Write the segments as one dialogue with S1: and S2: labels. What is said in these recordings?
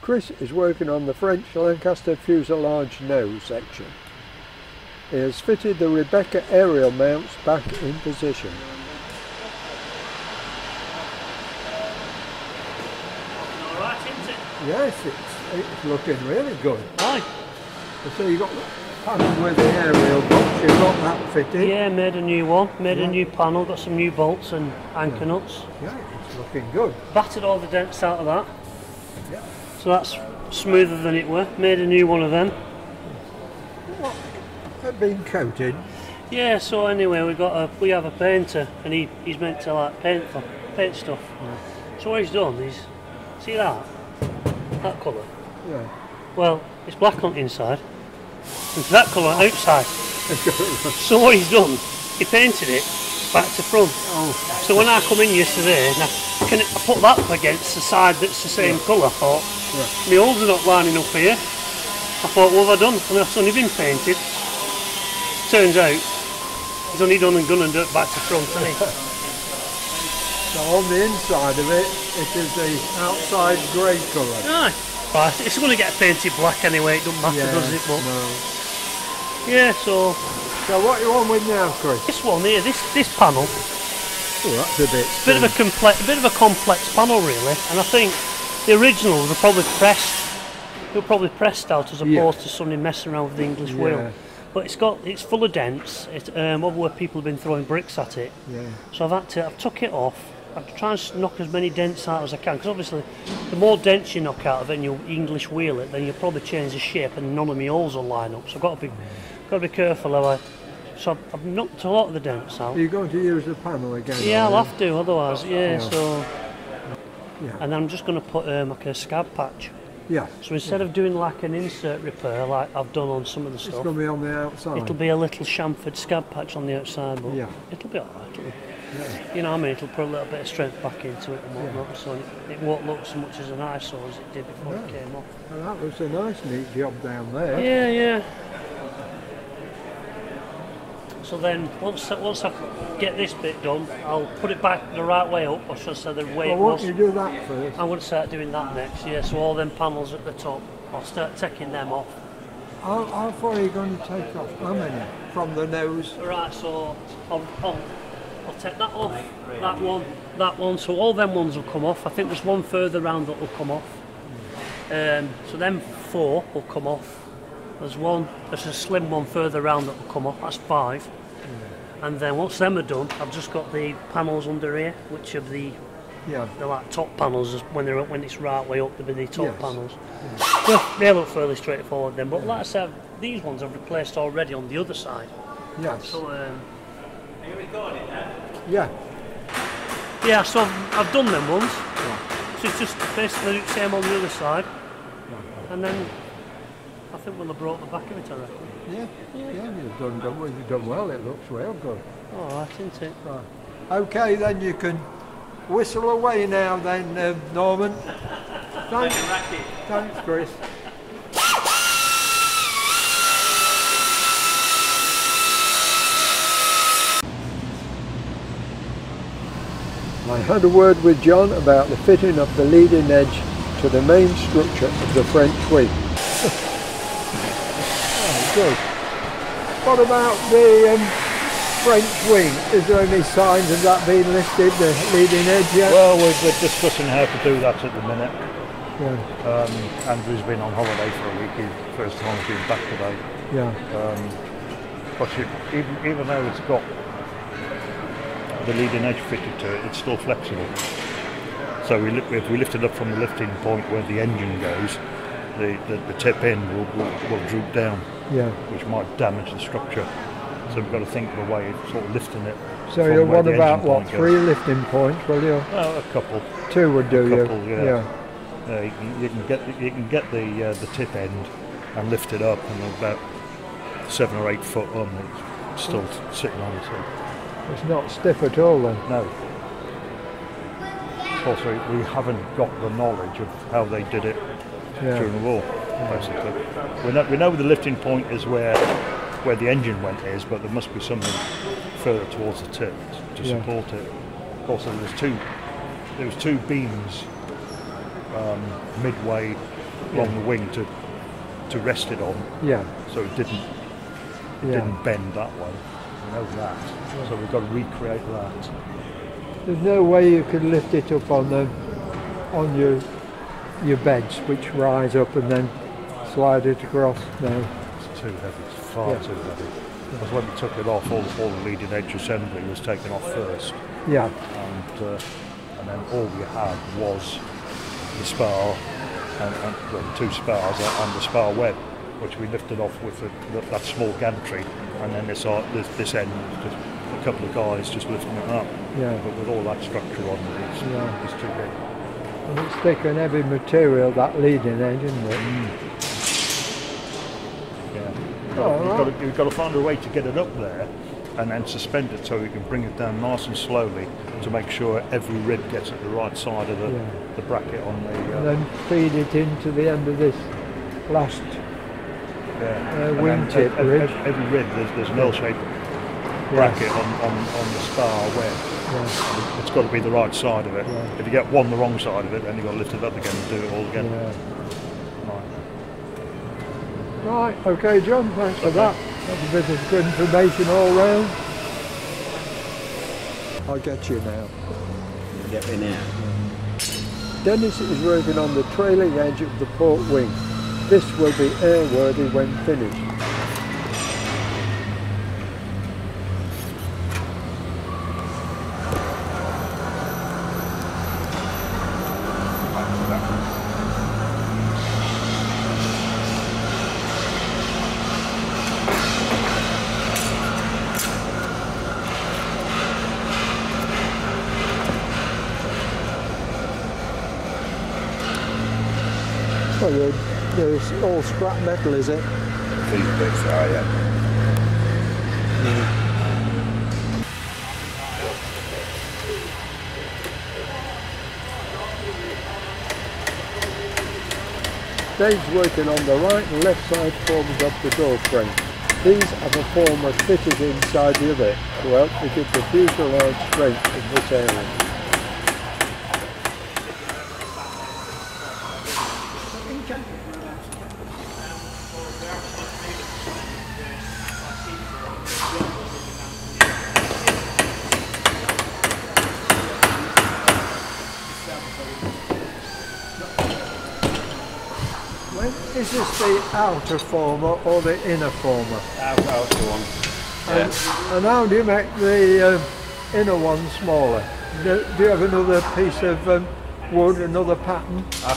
S1: Chris is working on the French Lancaster fuselage nose section. He has fitted the Rebecca aerial mounts back in position.
S2: Alright, isn't it?
S1: Yes, it's looking really good.
S2: Aye.
S1: So you've got the panel with the aerial box, you've got that fitted.
S2: Yeah, made a new one, made a new panel, got some new bolts and anchor nuts.
S1: Yeah, it's looking good.
S2: Battered all the dents out of that.
S1: Yeah.
S2: So that's smoother than it were. Made a new one of them.
S1: What? They've been coated?
S2: Yeah, so anyway we have a painter and he's meant to like paint stuff.
S1: Yeah.
S2: So what he's done is, see that colour?
S1: Yeah.
S2: Well, it's black on the inside and that colour outside. So what he's done, he painted it back to front.
S1: Oh.
S2: So when I come in yesterday, I put that up against the side that's the same colour. I thought, my holes are not lining up here. I thought, what have I done? And it's only been painted. Turns out, he's only done and gun and dirt back to front, hasn't he?
S1: So on the inside of it, it is the outside grey colour.
S2: Aye. Right, it's going to get painted black anyway, it doesn't matter, does it? But
S1: no.
S2: yeah, so
S1: what you on with now, Chris?
S2: this one here, this panel,
S1: Oh, that's a bit
S2: bit of a complex panel really, and I think the originals were probably pressed. They were probably pressed out as opposed to somebody messing around with the English wheel. But it's full of dents. Over where people have been throwing bricks at it. Yeah. So I've took it off. I've tried to knock as many dents out as I can, because obviously the more dents you knock out of it and you English wheel it, then you'll probably change the shape and none of my holes will line up. So I've got to be careful how so I've knocked a lot of the dents out.
S1: Are you going to use the panel again?
S2: Yeah, I'll have to, otherwise, so...
S1: Yeah.
S2: And then I'm just going to put like a scab patch.
S1: Yeah.
S2: So instead of doing like an insert repair like I've done on some of the stuff,
S1: it's going to be on the outside.
S2: It'll be a little chamfered scab patch on the outside, but it'll be alright. You know what I mean? It'll put a little bit of strength back into it and whatnot, so it won't look so much as an eyesore as it did before it came off.
S1: Well, that looks a nice neat job down there.
S2: Yeah. So then, once I get this bit done, I'll put it back the right way up, or should I say the way it was.
S1: Why don't you do that first?
S2: I'm going to start doing that next, so all them panels at the top, I'll start taking them off.
S1: How far are you going to take off? How many? From the nose?
S2: Right, so I'll take that off, that one, so all them ones will come off. I think there's one further round that will come off. So them 4 will come off. There's a slim one further round that will come off, that's 5. And then once them are done, I've just got the panels under here, which are the like top panels. When it's right way up, they'll be the top panels. Well, they look fairly straightforward then, but like I said, these ones I've replaced already on the other side.
S1: Yes.
S2: So,
S3: are you recording now?
S1: Yeah.
S2: Yeah, so I've done them ones. So it's just basically the same on the other side. And then I think we'll have brought the back of it, I reckon.
S1: Yeah, you've done well, it looks real good.
S2: Alright, isn't it?
S1: Right. Okay, then you can whistle away now then, Norman. Thanks, Chris. I had a word with John about the fitting of the leading edge to the main structure of the French wing. Good. What about the French wing? Is there any signs of that being lifted, the leading edge yet?
S4: Well, we're discussing how to do that at the minute.
S1: Yeah.
S4: Andrew's been on holiday for a week. First time he's been back today.
S1: Yeah.
S4: But even though it's got the leading edge fitted to it, it's still flexible. So if we lift it up from the lifting point where the engine goes, the tip end will droop down, which might damage the structure. So we've got to think of a way of sort of lifting it.
S1: So you'll want about what, 3 lifting points, will you?
S4: Well, a couple.
S1: 2 would do
S4: a couple,
S1: you.
S4: You can get the tip end and lift it up, and about 7 or 8 foot on, it's still sitting on it. So.
S1: It's not stiff at all then?
S4: No. Also, we haven't got the knowledge of how they did it during the war, basically. We know the lifting point is where the engine vent is, but there must be something further towards the tip to support it. Also, there was two beams midway along the wing to rest it on.
S1: Yeah.
S4: So it didn't bend that way. We know that.
S1: Yeah.
S4: So we've got to recreate that.
S1: There's no way you can lift it up on your beds, which rise up and then slide it across. No.
S4: It's too heavy. It's far too heavy. Because when we took it off, all the leading edge assembly was taken off first.
S1: Yeah.
S4: And then all we had was the spar and well, 2 spars and the spar web, which we lifted off with that small gantry, and then this end, just a couple of guys just lifting it up.
S1: Yeah.
S4: But with all that structure on it, it's too big.
S1: And it's thick and heavy material, that leading edge, isn't it?
S4: Yeah. You've got to find a way to get it up there and then suspend it so you can bring it down nice and slowly to make sure every rib gets at the right side of the bracket on the...
S1: And then feed it into the end of this last wingtip rib.
S4: Every rib, there's an L-shaped bracket on the spar web. Yeah. It's got to be the right side of it. Yeah. If you get one the wrong side of it, then you've got to lift it up again and do it all again.
S1: Yeah. Right, okay John, thanks for that. That's a bit of good information all round. I'll get you now.
S3: Get me now.
S1: Dennis is working on the trailing edge of the port wing. This will be airworthy when finished. Well, there's all scrap metal, is it?
S3: These bits are, yeah.
S1: Dave's working on the right and left side forms of the door frame. These have a former fitted inside the other to help to give the fuselage strength in this area. Is this the outer former or the inner former?
S3: Outer one.
S1: And how do you make the inner one smaller? Do you have another piece of wood, another pattern?
S3: I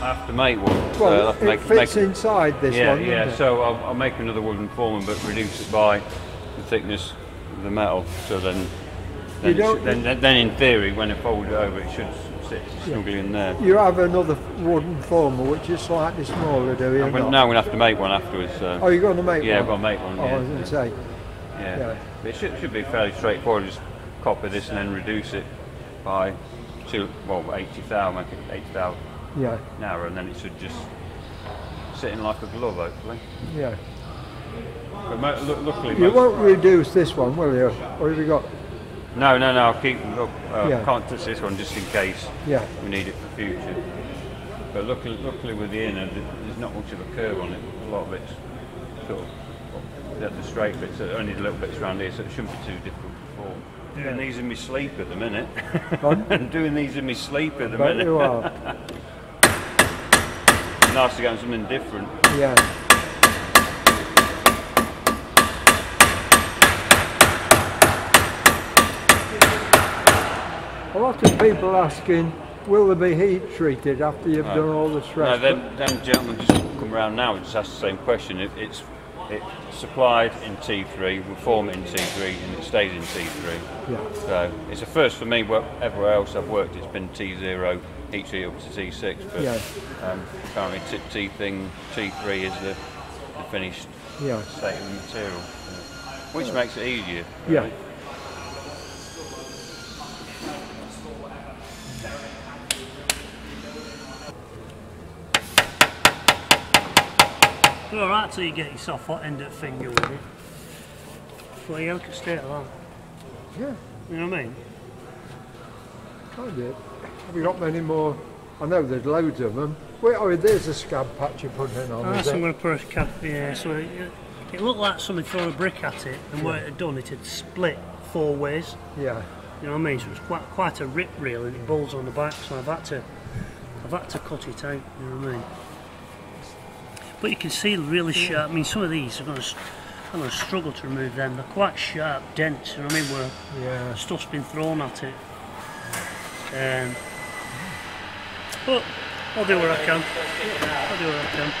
S3: have to make one.
S1: Well,
S3: so
S1: it fits inside this one,
S3: Yeah,
S1: doesn't it?
S3: so I'll make another wooden former but reduce it by the thickness of the metal. So then in theory, when I fold it over, it should sit snugly in there.
S1: You have another wooden former which is slightly smaller, do you?
S3: No, I'm going to have to make one afterwards.
S1: Oh, you're going to make one?
S3: Yeah, I've got to make one.
S1: Oh, I was going to say.
S3: Yeah. But it should be fairly straightforward. Just copy this and then reduce it by 80,000, make it 80,000 an hour, and then it should just sit in like a glove, hopefully.
S1: Yeah.
S3: But luckily,
S1: you won't reduce this one, will you? Or have you got?
S3: No, I'll keep them up. Can't touch this one just in case we need it for future. But luckily with the inner, there's not much of a curve on it. A lot of it's sort of the straight bits, only the little bits around here, so it shouldn't be too difficult to form. Doing these in my sleep at the minute. I'm doing these in my sleep at the minute.
S1: You are.
S3: Nice to get something different.
S1: Yeah. A lot of people asking, will they be heat treated after you've done all the stress?
S3: No, them gentlemen just come around now and just ask the same question. It's supplied in T3, we form it in T3 and it stays in T3.
S1: Yeah.
S3: So it's a first for me. Everywhere else I've worked, it's been T0, heat treat up to T6. But apparently T3 is the finished state of the material, which makes it easier. Really.
S1: Yeah.
S2: You're alright till you get yourself hot end of finger with it. Well, you look at straight along.
S1: Yeah.
S2: You know what I mean?
S1: I did. Have you got many more? I know there's loads of them. Wait, oh, there's a scab patch you're putting on.
S2: So I'm going to put a scab, yeah, so it looked like somebody threw a brick at it, and what it had done, it had split 4 ways.
S1: Yeah.
S2: You know what I mean? So it was quite a rip reel, and it bulls on the back, so I've had to cut it out, you know what I mean? But you can see really sharp, I mean some of these are going to struggle to remove them, they're quite sharp dents, you know what I mean, where stuff's been thrown at it. But I'll do what I can. I'll do what I can.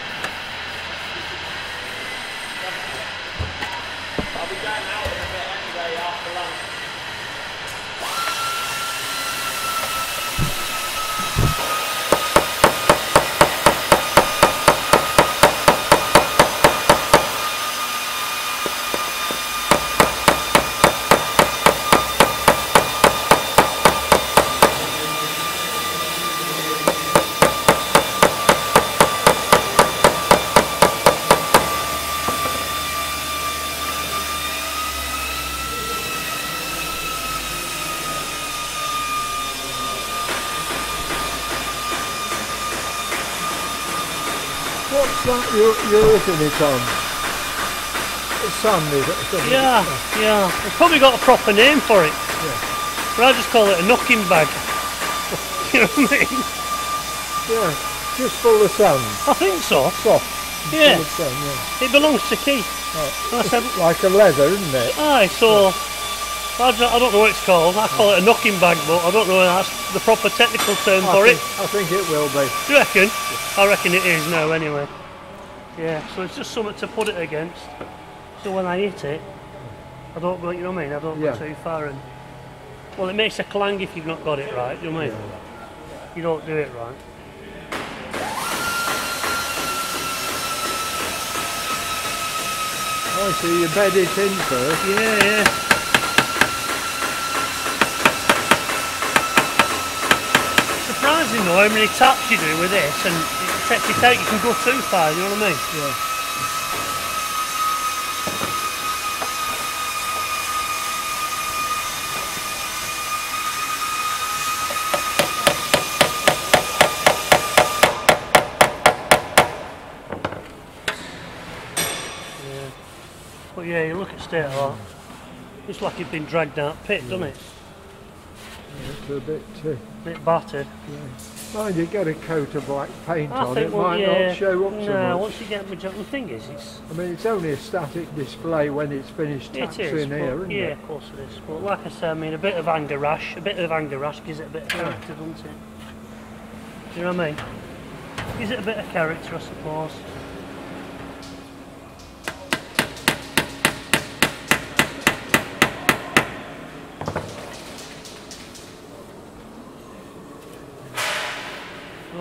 S5: I'll be going out in a bit anyway after lunch.
S1: What's that you're hitting it on? Sand, is it?
S2: Yeah. I've probably got a proper name for it.
S1: Yeah.
S2: But I just call it a knocking bag. You know what I mean?
S1: Yeah, just full of sand.
S2: I think so.
S1: Soft.
S2: Yeah.
S1: Full of sand, yeah.
S2: It belongs to Keith.
S1: Oh,
S2: I said,
S1: like a leather, isn't it?
S2: aye, so I don't know what it's called. I call it a knocking bag, but I don't know if that's the proper technical term for it.
S1: I think it will be.
S2: Do you reckon? I reckon it is now anyway. Yeah, so it's just something to put it against. So when I hit it, I don't go, you know what I mean? I don't go too far. And well, it makes a clang if you've not got it right, you know what I mean? Yeah. You don't do it right.
S1: Oh, so you bed it in first?
S2: Yeah. Surprising though how many taps you do with this, and it takes it out, you can go too far, you know what I mean?
S1: Yeah.
S2: But yeah, you look at state of that, it's like you've been dragged out pit, doesn't it?
S1: It's a
S2: bit battered.
S1: Yeah. Mind you, get a coat of black paint on it, might not show up so much.
S2: No, once you get the thing is,
S1: I mean, it's only a static display when it's finished taxing here, isn't it?
S2: Yeah, of course it is. But like I said, I mean, a bit of anger rash gives it a bit of character, doesn't it? Do you know what I mean? Gives it a bit of character, I suppose.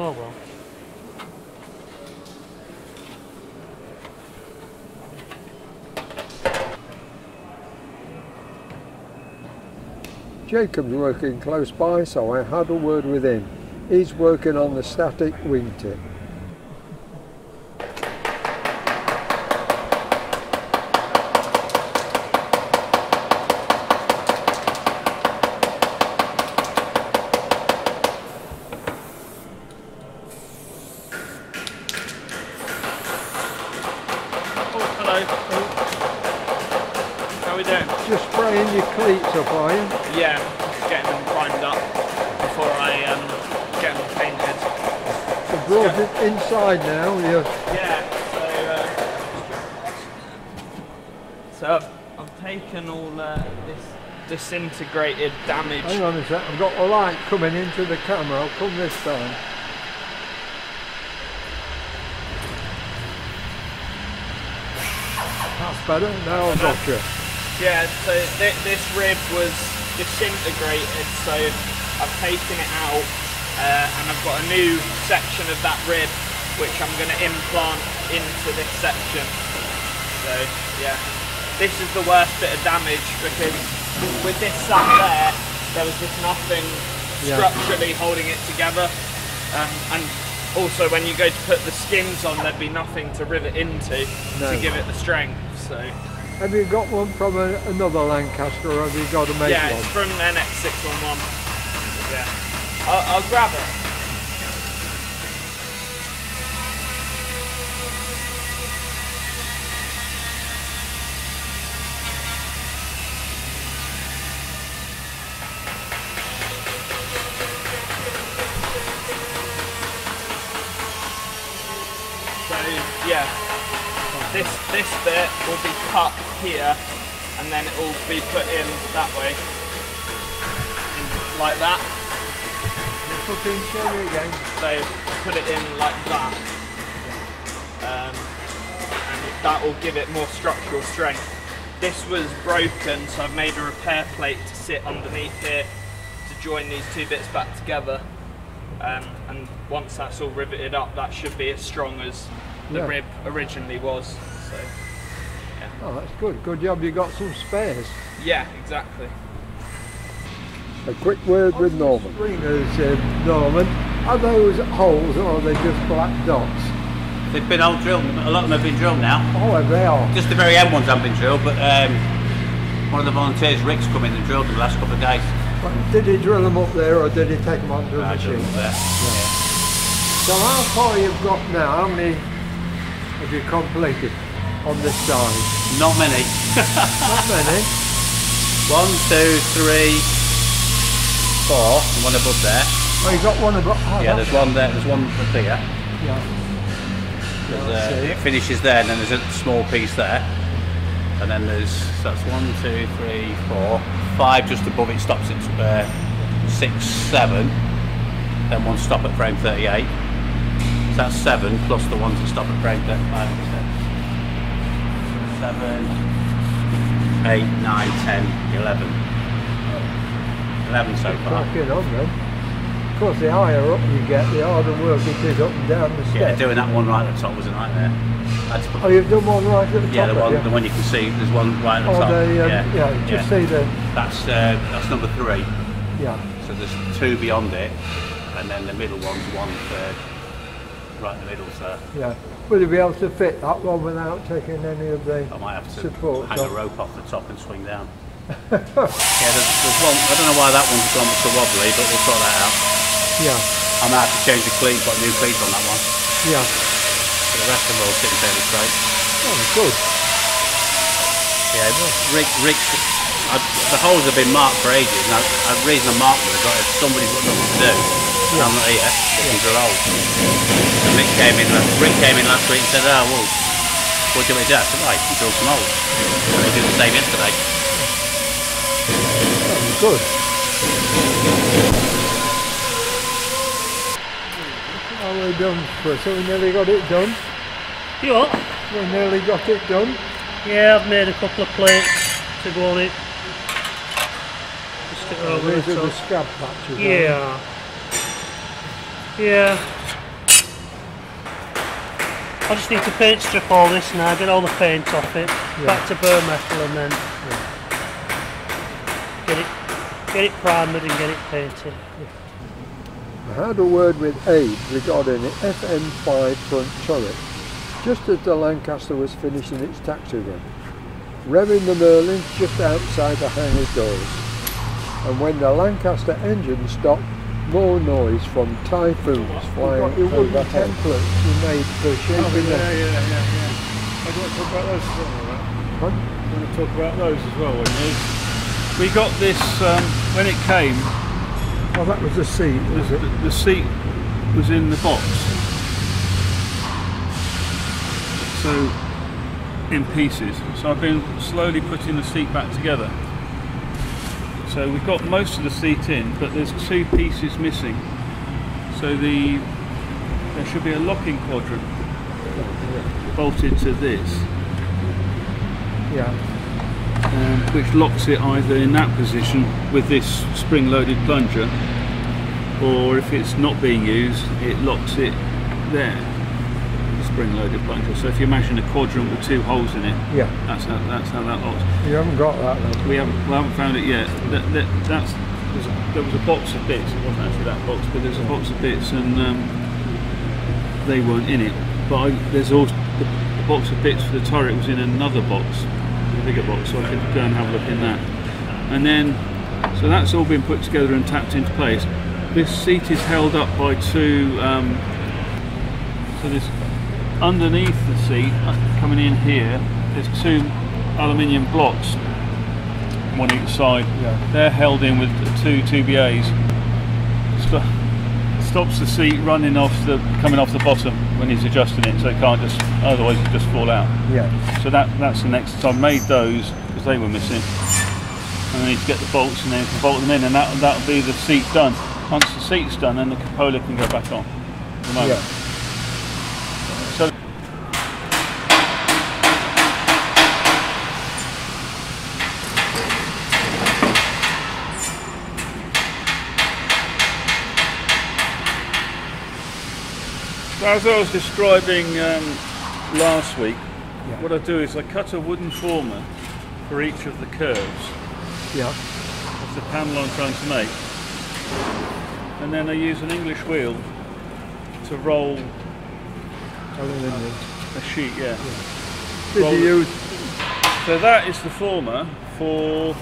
S2: Oh well.
S1: Jacob's working close by, so I had a word with him. He's working on the static wingtip. Just spraying your cleats up, are you?
S5: Yeah, just getting them primed up before I get them painted.
S1: So brought it inside now.
S5: So I've taken all this disintegrated damage.
S1: Hang on a sec, I've got a light coming into the camera. I'll come this time. That's better. Now I've got you.
S5: Yeah, so this rib was disintegrated, so I've taken it out and I've got a new section of that rib which I'm going to implant into this section. So yeah, this is the worst bit of damage because with this sat there was just nothing structurally holding it together, and also when you go to put the skins on there'd be nothing to rivet into to give it the strength. So.
S1: Have you got one from another Lancaster, or have you got to make one?
S5: Yeah, it's from NX611. Yeah. I'll grab it. So yeah, this bit will be cut here, and then it will be put in that way, like that.
S1: Show me again.
S5: So put it in like that, and that will give it more structural strength. This was broken, so I've made a repair plate to sit underneath here to join these two bits back together. And once that's all riveted up, that should be as strong as the rib originally was. So, yeah.
S1: Oh, that's good. Good job you got some spares.
S5: Yeah, exactly.
S1: A quick word with Norman. Stringers, Norman, are those holes or are they just black dots?
S6: They've been all drilled, a lot of them have been drilled now.
S1: Oh, they are?
S6: Just the very end ones haven't been drilled, but one of the volunteers, Rick's, come in and drilled them the last couple of days.
S1: But did he drill them up there or did he take them onto the machine?
S6: There. Yeah.
S1: So how far you've got now, how many have you completed on this side?
S6: Not many.
S1: Not many?
S6: 1, 2, 3, 4, and one above there.
S1: Oh, you got one above? Oh,
S6: yeah, there's one there, there's one up here.
S1: Yeah.
S6: It finishes there, and then there's a small piece there. And then there's, so that's 1, 2, 3, 4, 5 just above it, stops at 6, 7. Then one stop at frame 38. So that's 7 plus the ones that stop at frame 35. 7, 8, 9, 10, 11. 11 so far.
S1: Cracking on then. Of course, the higher up you get, the harder work it is up and down the steps.
S6: Yeah, doing that one right at the top was a nightmare.
S1: Oh, you've done one right at the top?
S6: Yeah, the one you can see, there's one right at the top.
S1: Just see the...
S6: That's number 3.
S1: Yeah.
S6: So there's 2 beyond it, and then the middle one's 1 third, right in the middle, so...
S1: Yeah. Will you be able to fit that one without taking any of the
S6: I might have to
S1: support
S6: hang a rope off the top and swing down. Yeah, there's one, I don't know why that one's gone so wobbly, but we'll sort that out.
S1: Yeah.
S6: I might have to change the cleats, put new cleats on that one.
S1: Yeah.
S6: But the rest of them are all sitting fairly straight.
S1: Oh, good.
S6: Yeah, the holes have been marked for ages. Now, the reason I marked them is that if somebody's got nothing to do, and I'm not here, they can drill holes. And Rick came in last week and said, oh, well, what do you want me to do? I said, right, you can drill some holes. And they did the same yesterday.
S1: Oh, good. Oh, we're done for so we nearly got it done.
S2: You what?
S1: We nearly got it done.
S2: Yeah, I've made a couple of plates to go on it. Just stick it over
S1: These
S2: the
S1: are the
S2: top.
S1: scab patches.
S2: Yeah. Yeah. I just need to paint strip all this now, get all the paint off it, back to bare metal, and then get it primed and get it painted.
S1: I had a word with Abe regarding the FN5 front turret, just as the Lancaster was finishing its taxi run, revving the Merlin just outside the hangar doors. And when the Lancaster engine stopped, more noise from typhoons flying overhead. Templates you made for shaping them.
S4: Yeah. I want to talk about those as well, right? Huh? I want to talk about those as well. We got this when it came.
S1: Oh, that was the seat, was it?
S4: The seat was in the box. So, in pieces. So I've been slowly putting the seat back together. So we've got most of the seat in, but there's 2 pieces missing. So there should be a locking quadrant bolted to this.
S1: Yeah.
S4: Which locks it either in that position with this spring-loaded plunger, or if it's not being used, it locks it there, the spring-loaded plunger. So if you imagine a quadrant with 2 holes in it, that's how that locks.
S1: You haven't got that then?
S4: We haven't found it yet. There was a box of bits. It wasn't actually that box, but there's a box of bits, and they weren't in it. But there's also the box of bits for the turret was in another box. A bigger box, so I could go and have a look in that. And then, so that's all been put together and tapped into place. This seat is held up by 2, so there's underneath the seat, coming in here, there's 2 aluminium blocks, one each side. They're held in with 2 TBAs. Stops the seat coming off the bottom. when he's adjusting it, so it can't just, otherwise it just fall out.
S1: Yeah.
S4: So that's the next. So I made those because they were missing, and I need to get the bolts and then bolt them in, and that'll be the seat done. Once the seat's done, then the cupola can go back on. At the moment.
S1: Yeah.
S4: So. As I was describing last week, what I do is I cut a wooden former for each of the curves of the panel I'm trying to make, and then I use an English wheel to roll a sheet.
S1: Did you use?
S4: So that is the former for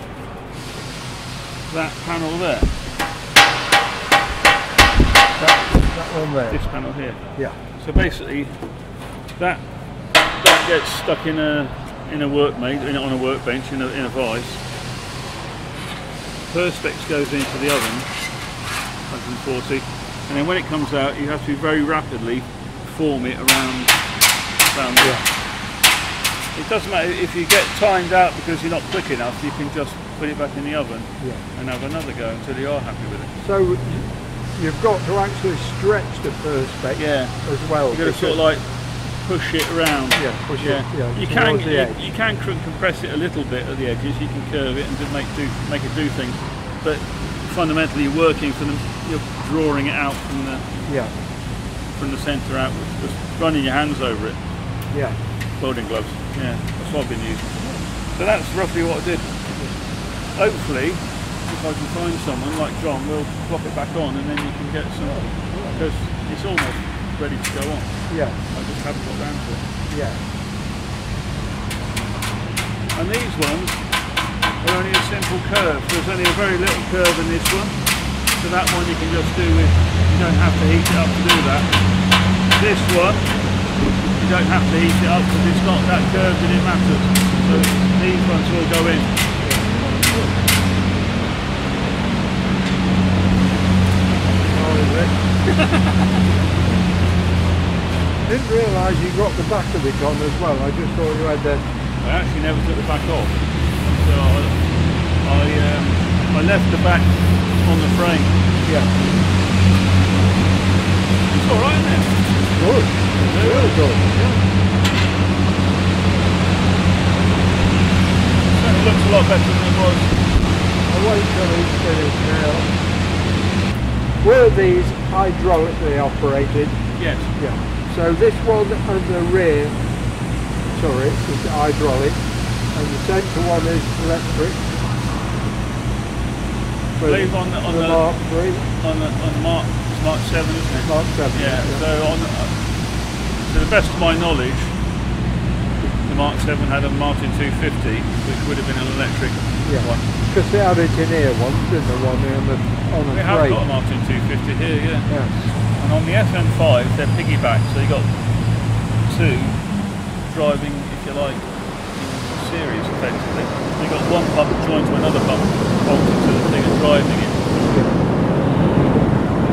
S4: that panel there.
S1: That one there.
S4: This panel here.
S1: Yeah.
S4: So basically, that gets stuck in a workbench, on a workbench in a vise. Perspex goes into the oven, 140, and then when it comes out, you have to very rapidly form it around there. It doesn't matter if you get timed out because you're not quick enough. You can just put it back in the oven and have another go until you are happy with it.
S1: So you've got to actually stretch the perspex as well.
S4: You've got to sort of like push it around.
S1: Push it.
S4: You can compress it a little bit at the edges. You can curve it and just make it do things. But fundamentally, you're working from you're drawing it out from the centre outwards, just running your hands over it.
S1: Yeah.
S4: Welding gloves. Yeah, that's what I've been using. So that's roughly what I did. Hopefully, if I can find someone like John, we'll plop it back on and then you can get some, because it's almost ready to go on.
S1: Yeah.
S4: I just haven't got down to it.
S1: Yeah.
S4: And these ones are only a simple curve. There's only a very little curve in this one. So that one you can just do with, you don't have to heat it up to do that. This one, you don't have to heat it up because it's not that curved and it matters. So these ones will go in.
S1: Didn't realise you got the back of it on as well. I just thought you had the...
S4: I actually never took the back off. So I left the back on the frame.
S1: Yeah.
S4: It's alright, isn't it?
S1: Good. Really good. Yeah.
S4: It looks a lot better than it was.
S1: I'll wait till he's finished now. Were these hydraulically operated?
S4: Yes.
S1: Yeah. So this one and the rear turret is hydraulic and the centre one is electric.
S4: I believe on the
S1: Mark 3.
S4: On the Mark 7, isn't it?
S1: Mark 7.
S4: Yeah. So to the best of my knowledge, the Mark 7 had a Martin 250, which would have been an electric one.
S1: Because they had it in here once, didn't they? One on the
S4: We have got a Martin 250 here, And on the FN5, they're piggyback, so you got two driving, if you like, in series effectively. You got one pump joined to another pump, bolted to the thing and driving it.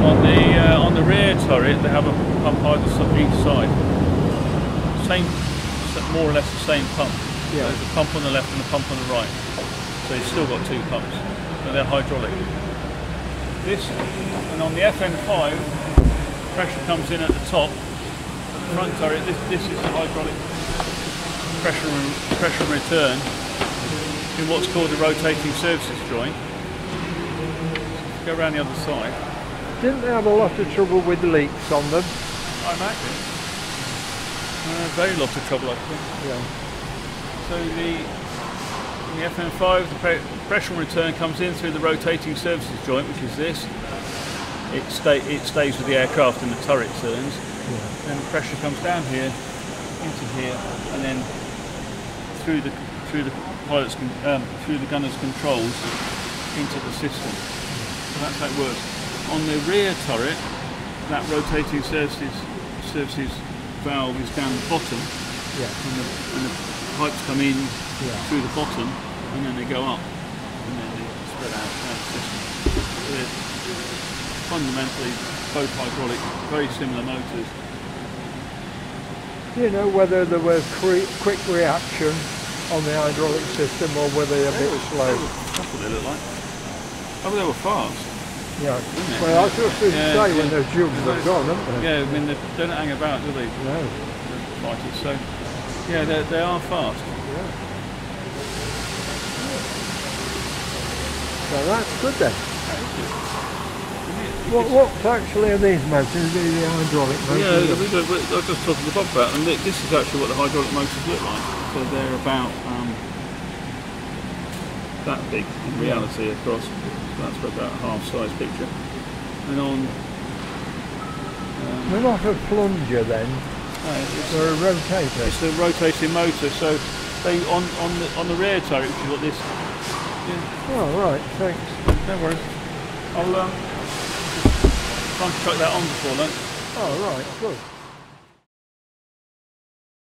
S4: On the rear turret, they have a pump each side. More or less the same pump. Yeah. There's a pump on the left and a pump on the right. So you've still got two pumps, but they're hydraulic. And on the FN5, pressure comes in at the top. The front turret, this is the hydraulic pressure return in what's called a rotating surfaces joint. Go around the other side.
S1: Didn't they have a lot of trouble with leaks on them?
S4: I imagine. Very lot of trouble, I think.
S1: Yeah.
S4: So in the FN5, the pressure return comes in through the rotating surfaces joint, which is this. It stays with the aircraft and the turret turns. Yeah. And the pressure comes down here, into here, and then through the pilot's through the gunner's controls into the system. So that's how it works. On the rear turret, that rotating surfaces valve is down the bottom, and the pipes come in through the bottom, and then they go up, and then they spread out the system. They're fundamentally both hydraulic, very similar motors.
S1: Do you know whether there was quick reaction on the hydraulic system or were they a bit slow?
S7: That's what they look like. Oh, they were fast.
S1: Yeah. Well, I was just going to say when those jumps are gone, aren't they?
S7: Yeah, I mean, they don't hang about, do they?
S1: No.
S7: The fighters, so yeah, they are fast.
S1: Yeah. So that's good then. What actually are these motors? The hydraulic motors?
S7: Yeah, I was just talking to Bob about them. This is actually what the hydraulic motors look like. So they're about that big in reality across. That's about a half size picture. And on
S1: they're not a plunger then. They're a rotator.
S7: It's a rotating motor. So they on the rear turret, which is what this. Yeah.
S1: Oh right, thanks.
S7: Don't worry. I'll try to chuck that on before lunch.
S1: Oh right, good.